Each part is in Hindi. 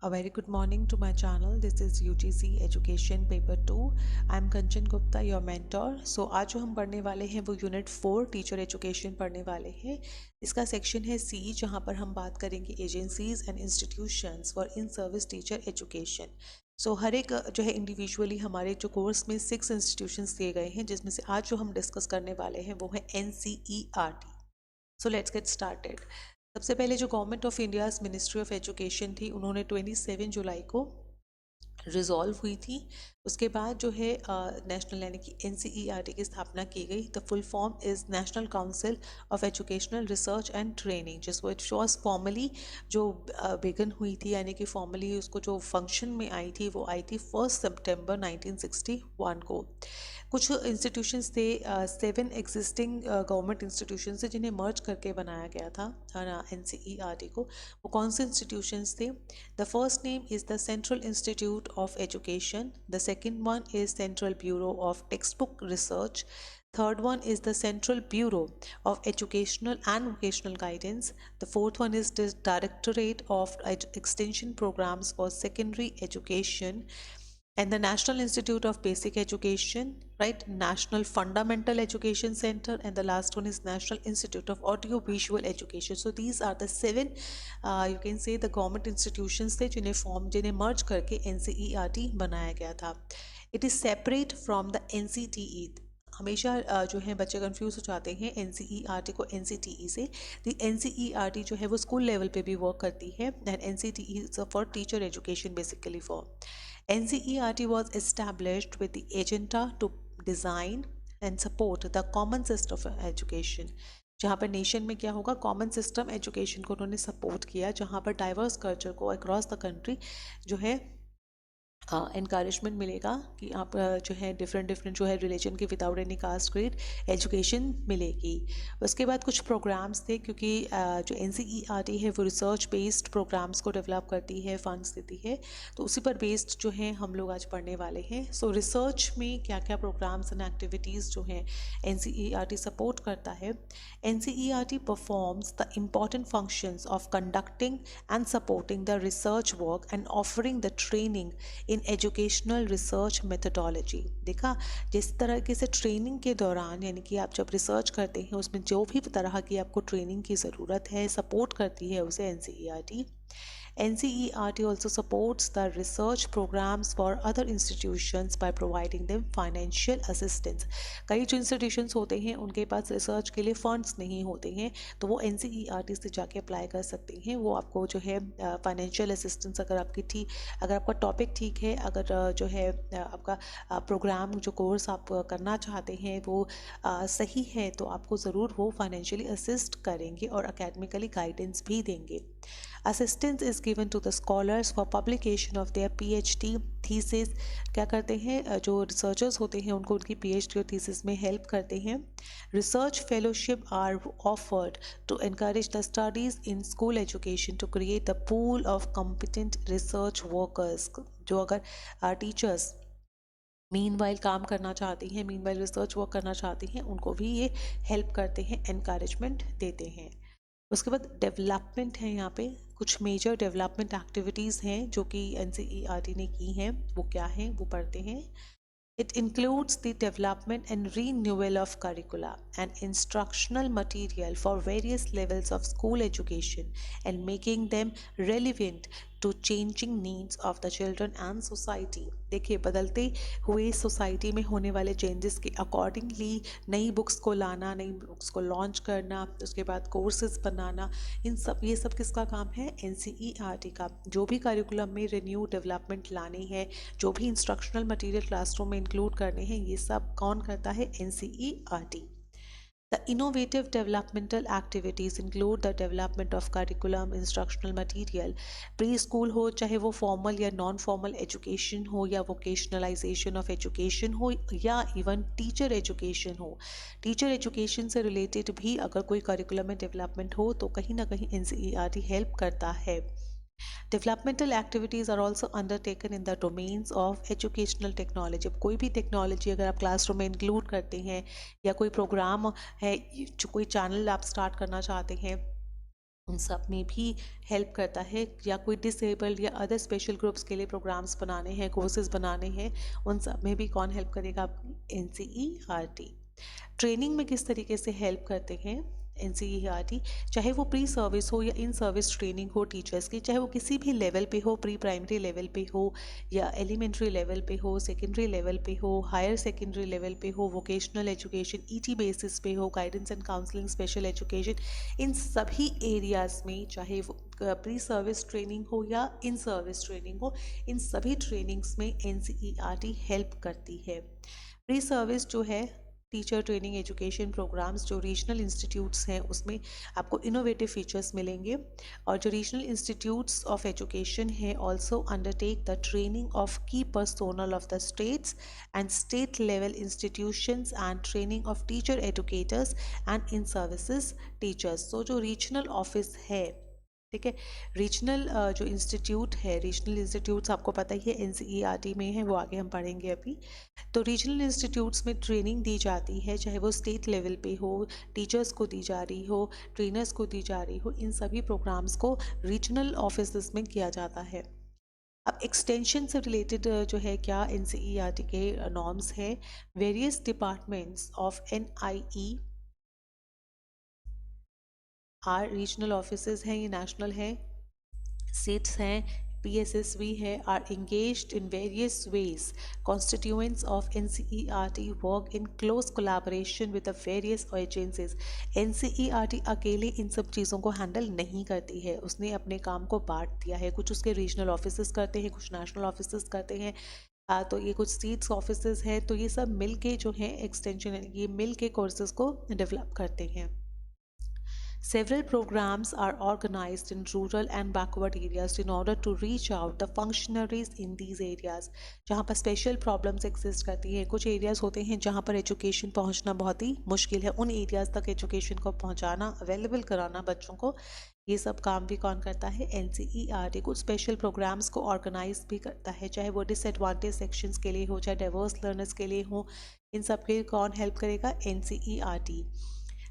A very good morning to my channel. This is UGC Education Paper 2. I am Kanchan Gupta, your mentor. So आज जो हम पढ़ने वाले हैं वो यूनिट 4 टीचर एजुकेशन पढ़ने वाले हैं. इसका सेक्शन है सी, जहाँ पर हम बात करेंगे agencies and institutions for in service teacher education. So हर एक जो है इंडिविजुअली हमारे जो कोर्स में 6 इंस्टीट्यूशंस दिए गए हैं, जिसमें से आज जो हम डिस्कस करने वाले हैं वो है NCERT. So let's get started. सबसे पहले जो government of India's ministry of education थी, उन्होंने 27 जुलाई को रिजॉल्व हुई थी. उसके बाद जो है नेशनल यानी कि NCERT की स्थापना की गई. The full form is national council of educational research and training, जिसको इट वॉज फॉर्मली जो बिगन हुई थी, यानी कि फॉर्मली उसको जो फंक्शन में आई थी वो आई थी 1 सितंबर 1961 को. कुछ इंस्टीट्यूशंस थे, 7 एग्जिस्टिंग गवर्नमेंट इंस्टीट्यूशंस थे जिन्हें मर्ज करके बनाया गया था NCERT को. वो कौन से इंस्टीट्यूशंस थे? The first name is the central institute of Education. The second one is Central Bureau of Textbook Research. Third one is the Central Bureau of Educational and Vocational Guidance. The fourth one is the Directorate of Extension Programs for Secondary Education. And the National Institute of Basic Education, right? National Fundamental Education Center, and the last one is National Institute of Audiovisual Education. So these are the 7 you can say the government institutions थे जिन्हें मर्ज करके NCERT बनाया गया था. It is separate from the NCTE. हमेशा जो है बच्चे कंफ्यूज हो जाते हैं NCERT को NCTE से. दी NCERT जो है वो स्कूल लेवल पे भी वर्क करती है, and NCTE is for teacher education basically for. NCERT was established with the agenda to design and support the common system of education. जहाँ पर नेशन में क्या होगा, कॉमन सिस्टम एजुकेशन को उन्होंने सपोर्ट किया, जहाँ पर डाइवर्स कल्चर को अक्रॉस द कंट्री जो है इनकरेजमेंट मिलेगा कि आप जो है डिफरेंट जो है रिलीजन के without any caste creed education मिलेगी. उसके बाद कुछ प्रोग्राम्स थे, क्योंकि जो NCERT है वो रिसर्च बेस्ड प्रोग्राम्स को डेवलप करती है, फंड्स देती है, तो उसी पर बेस्ड जो है हम लोग आज पढ़ने वाले हैं. सो रिसर्च में क्या क्या प्रोग्राम्स एंड एक्टिविटीज़ जो हैं NCERT सपोर्ट करता है. NCERT performs the important functions of conducting and supporting the research work and offering the training in educational research methodology. देखा, जिस तरीके से ट्रेनिंग के दौरान, यानी कि आप जब रिसर्च करते हैं उसमें जो भी तरह की आपको ट्रेनिंग की ज़रूरत है, सपोर्ट करती है उसे NCERT. NCERT also supports the research programs for other institutions by providing them financial assistance. कई जो इंस्टीट्यूशंस होते हैं उनके पास रिसर्च के लिए फंड्स नहीं होते हैं, तो वो NCERT से जाके अप्लाई कर सकते हैं. वो आपको जो है फाइनेंशियल असिस्टेंस, अगर आपका टॉपिक ठीक है, अगर जो है आपका प्रोग्राम जो कोर्स आप करना चाहते हैं वो सही है, तो आपको ज़रूर वो फाइनेंशियली असिस्ट करेंगे और अकेडमिकली गाइडेंस भी देंगे. Assistance is given to the scholars for publication of their PhD thesis. क्या करते हैं, जो रिसर्चर्स होते हैं उनको उनकी PhD और थीसिस में हेल्प करते हैं. Research fellowship are offered to encourage the studies in school education to create the pool of competent research workers. जो अगर टीचर्स मीनवाइल काम करना चाहती हैं, मीनवाइल रिसर्च वर्क करना चाहती हैं, उनको भी ये हेल्प करते हैं, एनकरेजमेंट देते हैं. उसके बाद डेवलपमेंट है, यहाँ पे कुछ मेजर डेवलपमेंट एक्टिविटीज़ हैं जो कि NCERT ने की हैं. वो क्या हैं वो पढ़ते हैं. It includes the development and renewal of curricula and instructional material for various levels of school education and making them relevant to changing needs of the children and society. देखिए, बदलते हुए सोसाइटी में होने वाले चेंजेस के अकॉर्डिंगली नई बुक्स को लाना, नई बुक्स को लॉन्च करना, उसके बाद कोर्सेज बनाना, ये सब किसका काम है? NCERT का. जो भी करिकुलम में रिन्यू डेवलपमेंट लानी है, जो भी इंस्ट्रक्शनल मटेरियल क्लासरूम में इंक्लूड करने हैं, ये सब कौन करता है? NCERT. The innovative developmental activities include the development of curriculum, instructional material, preschool हो चाहे वो formal या non-formal education हो, या vocationalization of education हो, या even teacher education हो. Teacher education से related भी अगर कोई curriculum में development हो तो कहीं ना कहीं NCERT help करता है. Developmental activities are also undertaken in the domains of educational technology. अब कोई भी टेक्नोलॉजी अगर आप क्लासरूम में इंक्लूड करते हैं, या कोई प्रोग्राम है, जो कोई चैनल आप स्टार्ट करना चाहते हैं, उन सब में भी हेल्प करता है, या कोई डिसेबल्ड या अदर स्पेशल ग्रुप्स के लिए प्रोग्राम्स बनाने हैं, कोर्सेज बनाने हैं, उन सब में भी कौन हेल्प करेगा? आपकी NCERT। ट्रेनिंग में किस तरीके से हेल्प करते हैं NCERT? चाहे वो प्री सर्विस हो या इन सर्विस ट्रेनिंग हो टीचर्स की, चाहे वो किसी भी लेवल पे हो, प्री प्राइमरी लेवल पे हो या एलिमेंट्री लेवल पे हो, सेकेंडरी लेवल पे हो, हायर सेकेंडरी लेवल पे हो, वोकेशनल एजुकेशन ET बेसिस पे हो, guidance and counselling, special education, इन सभी एरियाज़ में, चाहे वो प्री सर्विस ट्रेनिंग हो या इन सर्विस ट्रेनिंग हो, इन सभी ट्रेनिंग्स में NCERT हेल्प करती है। प्री सर्विस जो है, टीचर ट्रेनिंग एजुकेशन प्रोग्राम्स जो रीजनल इंस्टीट्यूट्स हैं उसमें आपको इनोवेटिव फीचर्स मिलेंगे, और जो रीजनल इंस्टीट्यूट्स ऑफ एजुकेशन है also undertake the training of की personnel of the states and state level institutions and training of teacher educators and in services teachers. तो जो रीजनल ऑफिस है, ठीक है, रीजनल जो इंस्टीट्यूट है, रीजनल इंस्टीट्यूट्स आपको पता ही है NCERT में है, वो आगे हम पढ़ेंगे अभी। तो रीजनल इंस्टीट्यूट्स में ट्रेनिंग दी जाती है, चाहे वो स्टेट लेवल पे हो, टीचर्स को दी जा रही हो, ट्रेनर्स को दी जा रही हो, इन सभी प्रोग्राम्स को रीजनल ऑफिस में किया जाता है। अब एक्सटेंशन से रिलेटेड जो है क्या NCERT के नॉर्म्स है, various departments of NIE or regional office हैं, ये नेशनल है, सीट्स हैं, PSSV है, are engaged in various ways. Constituents of NCERT work in close collaboration with the various agencies. NCERT अकेले इन सब चीज़ों को हैंडल नहीं करती है, उसने अपने काम को बांट दिया है, कुछ उसके रीजनल ऑफिस करते हैं, कुछ नेशनल ऑफिस करते हैं, तो ये कुछ सीट्स ऑफिस हैं, तो ये सब मिल के जो है एक्सटेंशन, ये मिल के कोर्सेज को डेवलप करते हैं। Several programs are organized in rural and backward areas in order to reach out the functionaries in these areas. जहाँ पर स्पेशल प्रॉब्लम्स एग्जिस्ट करती है, कुछ एरियाज होते हैं जहाँ पर एजुकेशन पहुँचना बहुत ही मुश्किल है, उन एरियाज तक एजुकेशन को पहुँचाना, अवेलेबल कराना बच्चों को, ये सब काम भी कौन करता है? NCERT। कुछ स्पेशल प्रोग्राम्स को ऑर्गेनाइज भी करता है, चाहे वो डिसएडवांटेज सेक्शंस के लिए हो, चाहे डाइवर्स लर्नर्स के लिए हो, इन सब के कौन हेल्प करेगा? NCERT।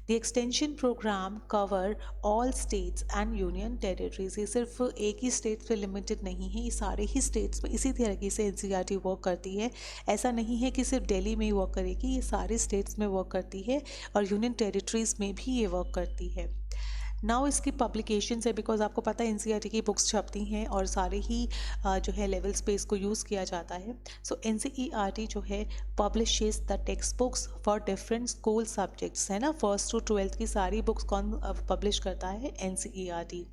The extension program cover all states and union territories। ये सिर्फ एक ही स्टेट पे लिमिटेड नहीं है, ये सारे ही स्टेट्स में इसी तरीके से NCERT वर्क करती है। ऐसा नहीं है कि सिर्फ दिल्ली में ही वर्क करेगी, ये सारे स्टेट्स में वर्क करती है और यूनियन टेरिटरीज में भी ये वर्क करती है। नाउ इसकी पब्लिकेशंस है, बिकॉज आपको पता है NCERT की बुक्स छपती हैं और सारे ही जो है लेवल स्पेस को यूज़ किया जाता है। सो NCERT जो है publishes the text books for different school subjects, है ना, 1st to 12th की सारी बुक्स कौन पब्लिश करता है? NCERT।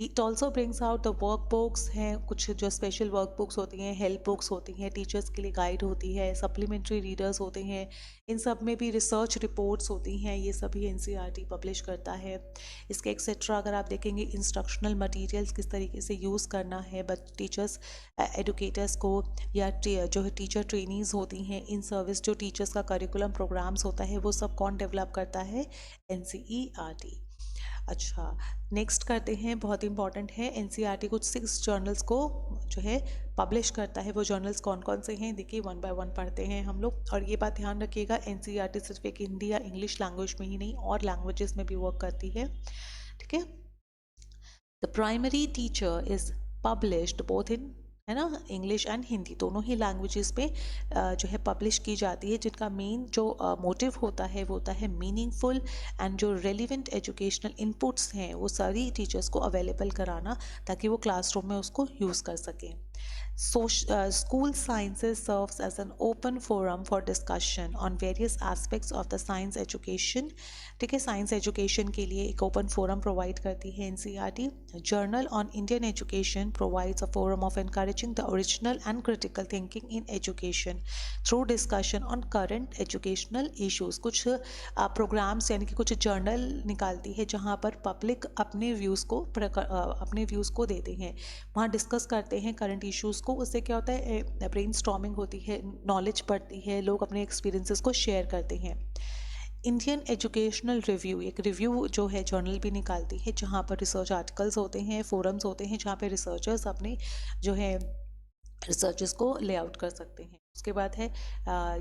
It also brings out the work books हैं, कुछ जो स्पेशल वर्क बुक्स होती हैं, हेल्प बुक्स होती हैं, टीचर्स के लिए गाइड होती है, सप्लीमेंट्री रीडर्स होते हैं, इन सब में भी रिसर्च रिपोर्ट्स होती हैं, ये सभी NCERT पब्लिश करता है। इसके एक्सेट्रा अगर आप देखेंगे, इंस्ट्रक्शनल मटेरियल्स किस तरीके से यूज़ करना है टीचर्स एडुकेटर्स को, या जो है टीचर ट्रेनीज़ होती हैं, इन सर्विस जो टीचर्स का करिकुलम प्रोग्राम्स होता है, वो सब कौन डेवलप करता है? NCERT। अच्छा, नेक्स्ट करते हैं, बहुत इंपॉर्टेंट है, NCERT कुछ 6 जर्नल्स को जो है पब्लिश करता है। वो जर्नल्स कौन कौन से हैं देखिए, 1 बाय 1 पढ़ते हैं हम लोग। और ये बात ध्यान रखिएगा, NCERT सिर्फ एक हिंदी या इंग्लिश लैंग्वेज में ही नहीं, और लैंग्वेजेस में भी वर्क करती है, ठीक है। The primary teacher is published both in, है ना, इंग्लिश एंड हिंदी दोनों ही लैंग्वेजेस पे जो है पब्लिश की जाती है, जिनका मेन जो मोटिव होता है वो होता है मीनिंगफुल, एंड जो रेलिवेंट एजुकेशनल इनपुट्स हैं वो सारी टीचर्स को अवेलेबल कराना, ताकि वो क्लासरूम में उसको यूज़ कर सकें। School Sciences serves as an open forum for discussion on various aspects of the science education, ठीक है, साइंस एजुकेशन के लिए एक ओपन फोरम प्रोवाइड करती है NCERT। Journal on Indian education provides a forum of encouraging the original and critical thinking in education through discussion on current educational issues. कुछ प्रोग्राम्स यानी कि कुछ जर्नल निकालती है जहाँ पर पब्लिक अपने व्यूज़ को देते हैं, वहाँ डिस्कस करते हैं करंट इश्यूज़ को। उससे क्या होता है, ब्रेनस्टॉर्मिंग होती है, नॉलेज बढ़ती है, लोग अपने एक्सपीरियंसेस को शेयर करते हैं। इंडियन एजुकेशनल रिव्यू एक रिव्यू जो है जर्नल भी निकालती है, जहाँ पर रिसर्च आर्टिकल्स होते हैं, फोरम्स होते हैं, जहाँ पे रिसर्चर्स अपने जो है रिसर्चेस को लेआउट कर सकते हैं। उसके बाद है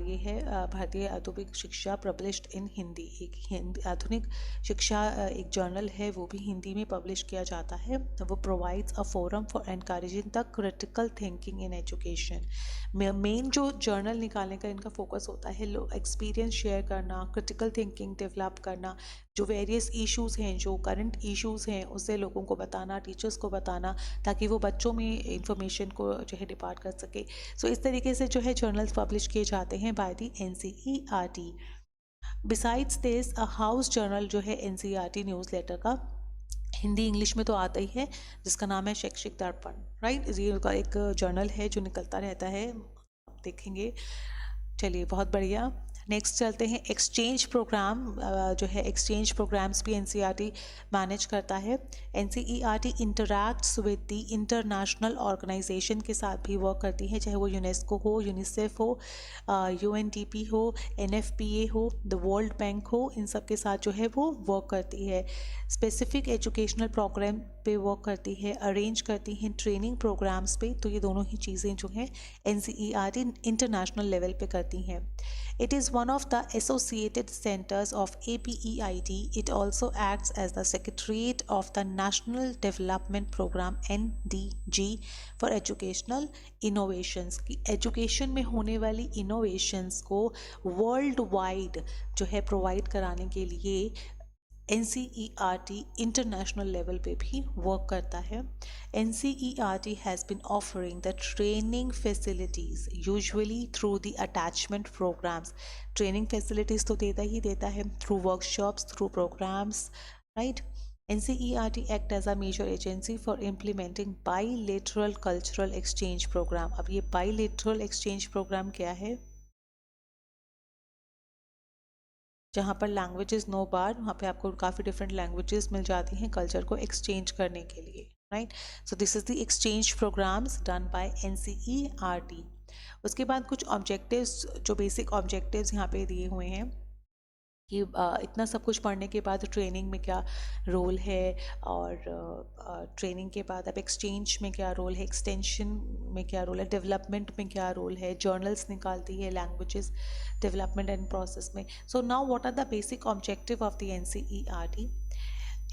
ये है भारतीय आधुनिक शिक्षा पब्लिश्ड इन हिंदी, एक आधुनिक शिक्षा एक जर्नल है, वो भी हिंदी में पब्लिश किया जाता है। वो provides a forum for encouraging the critical thinking in education. Main जो जर्नल निकालने का इनका फोकस होता है, लोग एक्सपीरियंस शेयर करना, क्रिटिकल थिंकिंग डेवलप करना, जो वेरियस इश्यूज़ हैं, जो करंट इश्यूज़ हैं उसे लोगों को बताना, टीचर्स को बताना, ताकि वो बच्चों में इंफॉर्मेशन को जो है डिपार्ट कर सके। सो इस तरीके से जो है जर्नल्स पब्लिश किए जाते हैं by the NCERT। Besides this a house journal जो है NCERT न्यूज़लेटर का, हिंदी इंग्लिश में तो आता ही है, जिसका नाम है शैक्षिक दर्पण, राइट। ये का एक जर्नल है जो निकलता रहता है, आप देखेंगे। चलिए, बहुत बढ़िया। नेक्स्ट चलते हैं, एक्सचेंज प्रोग्राम जो है एक्सचेंज प्रोग्राम्स भी NCERT मैनेज करता है। NCERT interacts with the international organization के साथ भी वर्क करती है, चाहे वो यूनेस्को हो, यूनिसेफ हो, UNDP हो, NFPA हो, द वर्ल्ड बैंक हो, इन सब के साथ जो है वो वर्क करती है। स्पेसिफिक एजुकेशनल प्रोग्राम पे वर्क करती है, अरेंज करती हैं ट्रेनिंग प्रोग्राम्स पे, तो ये दोनों ही चीज़ें जो हैं NCERT इंटरनेशनल लेवल पे करती हैं। It is one of the associated centers of APEIT. It also acts as the Secretariat of the National Development Program NDG for Educational Innovations, की एजुकेशन में होने वाली इनोवेशंस को वर्ल्ड वाइड जो है प्रोवाइड कराने के लिए NCERT इंटरनेशनल लेवल पे भी वर्क करता है। NCERT has been offering the training facilities usually through the attachment programs. Training facilities तो देता ही देता है through workshops, through programs, right. NCERT act as a major agency for implementing bilateral cultural exchange program। अब ये bilateral exchange program क्या है? जहाँ पर लैंग्वेजेस नो बार, वहाँ पे आपको काफ़ी डिफरेंट लैंग्वेजेस मिल जाती हैं कल्चर को एक्सचेंज करने के लिए, right. So this is the exchange programs done by NCERT। उसके बाद कुछ ऑब्जेक्टिव्स, जो बेसिक ऑब्जेक्टिव्स यहाँ पे दिए हुए हैं कि इतना सब कुछ पढ़ने के बाद ट्रेनिंग में क्या रोल है, और ट्रेनिंग के बाद अब एक्सचेंज में क्या रोल है, एक्सटेंशन में क्या रोल है, डेवलपमेंट में क्या रोल है, जर्नल्स निकालती है लैंग्वेजेस डेवलपमेंट एंड प्रोसेस में। So now what are the basic objective of the NCERT?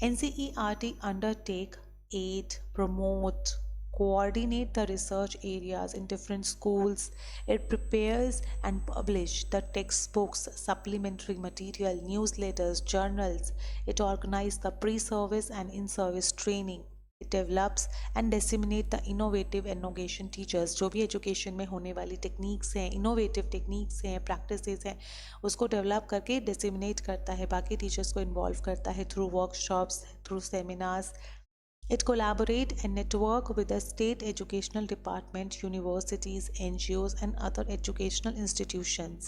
NCERT undertake, aid, promote, coordinate the research areas in different schools. It prepares and publishes the textbooks, supplementary material, newsletters, journals. It organizes the pre-service and in-service training. It develops and disseminate the innovative innovation teachers, जो भी एजुकेशन में होने वाली टेक्निक्स हैं, इनोवेटिव टेक्निक्स हैं, प्रैक्टिसेस हैं, उसको डेवलप करके डिसेमिनेट करता है, बाकी टीचर्स को इन्वॉल्व करता है through workshops, through seminars. It collaborate and network with the state educational department, universities, NGOs and other educational institutions.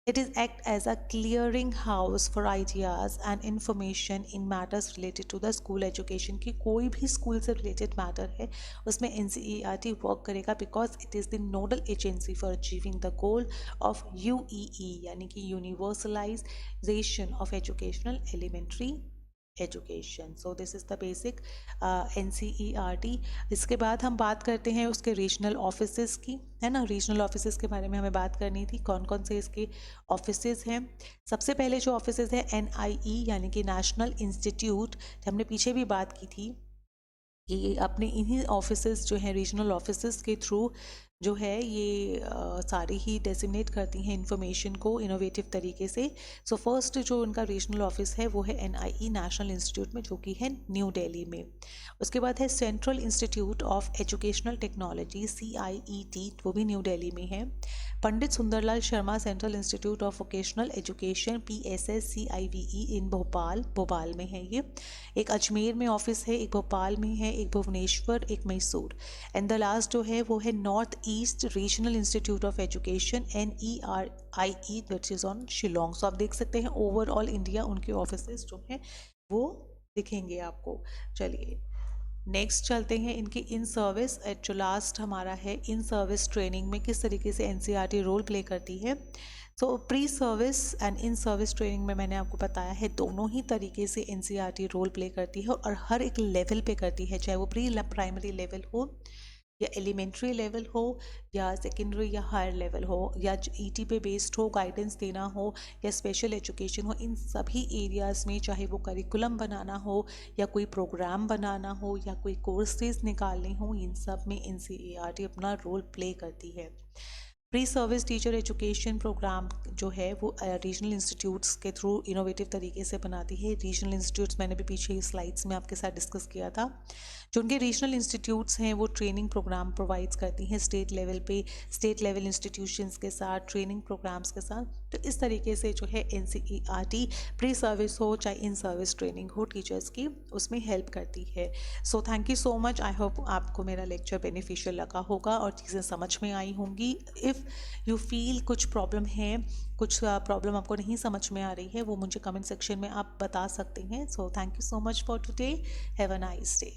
It is act as a clearing house for ideas and information in matters related to the school education, कि कोई भी स्कूल से related matter है उसमें NCERT work करेगा, because it is the nodal agency for achieving the goal of UEE, यानी कि universalization of educational elementary education. So this is the basic NCERT। इसके बाद हम बात करते हैं उसके रीजनल ऑफिसेस की, है ना। रीजनल ऑफिसेस के बारे में हमें बात करनी थी, कौन कौन से इसके ऑफिसेस हैं। सबसे पहले जो ऑफिसेस है NIE, यानी कि नेशनल इंस्टीट्यूट, हमने पीछे भी बात की थी कि अपने इन्हीं ऑफिसेस जो हैं रीजनल ऑफिसेस के थ्रू जो है ये सारी ही डेसिग्नेट करती हैं इंफॉर्मेशन को इनोवेटिव तरीके से। सो फर्स्ट जो उनका रीजनल ऑफिस है वो है NIE नेशनल इंस्टीट्यूट में, जो कि है न्यू दिल्ली में। उसके बाद है central institute of educational technology CIET, वो भी न्यू दिल्ली में है। Pandit Sundarlal Sharma central institute of vocational education PSS CIVE in Bhopal में है ये। एक अजमेर में ऑफिस है, एक भोपाल में है, एक भुवनेश्वर, एक मैसूर। एंड द लास्ट जो है वो है north east regional institute of education NERIE, that is on Shillong. So आप देख सकते हैं ओवरऑल इंडिया उनके ऑफिसेस जो हैं वो दिखेंगे आपको। चलिए नेक्स्ट चलते हैं इनकी इन सर्विस, जो लास्ट हमारा है इन सर्विस ट्रेनिंग में किस तरीके से NCERT रोल प्ले करती है। सो pre service and in service training में मैंने आपको बताया है दोनों ही तरीके से NCERT रोल प्ले करती है, और हर एक लेवल पे करती है, चाहे वो प्री प्राइमरी लेवल हो या एलिमेंट्री लेवल हो या सेकेंडरी या हायर लेवल हो या ईटी पे बेस्ड हो, गाइडेंस देना हो या स्पेशल एजुकेशन हो, इन सभी एरियाज़ में चाहे वो करिकुलम बनाना हो या कोई प्रोग्राम बनाना हो या कोई कोर्सेज निकालने हो, इन सब में एनसीईआरटी अपना रोल प्ले करती है। Pre service teacher education program जो है वो रीजनल इंस्टीट्यूट्स के थ्रू इनोवेटिव तरीके से बनाती है। रीजनल इंस्टीट्यूट्स मैंने भी पीछे स्लाइड्स में आपके साथ डिस्कस किया था। जो उनके रीजनल इंस्टीट्यूट्स हैं वो ट्रेनिंग प्रोग्राम प्रोवाइड्स करती हैं स्टेट लेवल पे, स्टेट लेवल इंस्टीट्यूशंस के साथ ट्रेनिंग प्रोग्राम्स के साथ। तो इस तरीके से जो है एनसीईआरटी प्री सर्विस हो चाहे इन सर्विस ट्रेनिंग हो टीचर्स की, उसमें हेल्प करती है। So thank you so much. I hope आपको मेरा लेक्चर बेनिफिशियल लगा होगा और चीज़ें समझ में आई होंगी। इफ़ यू फील कुछ प्रॉब्लम है, कुछ प्रॉब्लम आपको नहीं समझ में आ रही है, वो मुझे कमेंट सेक्शन में आप बता सकते हैं। So thank you so much for today. Have a nice day.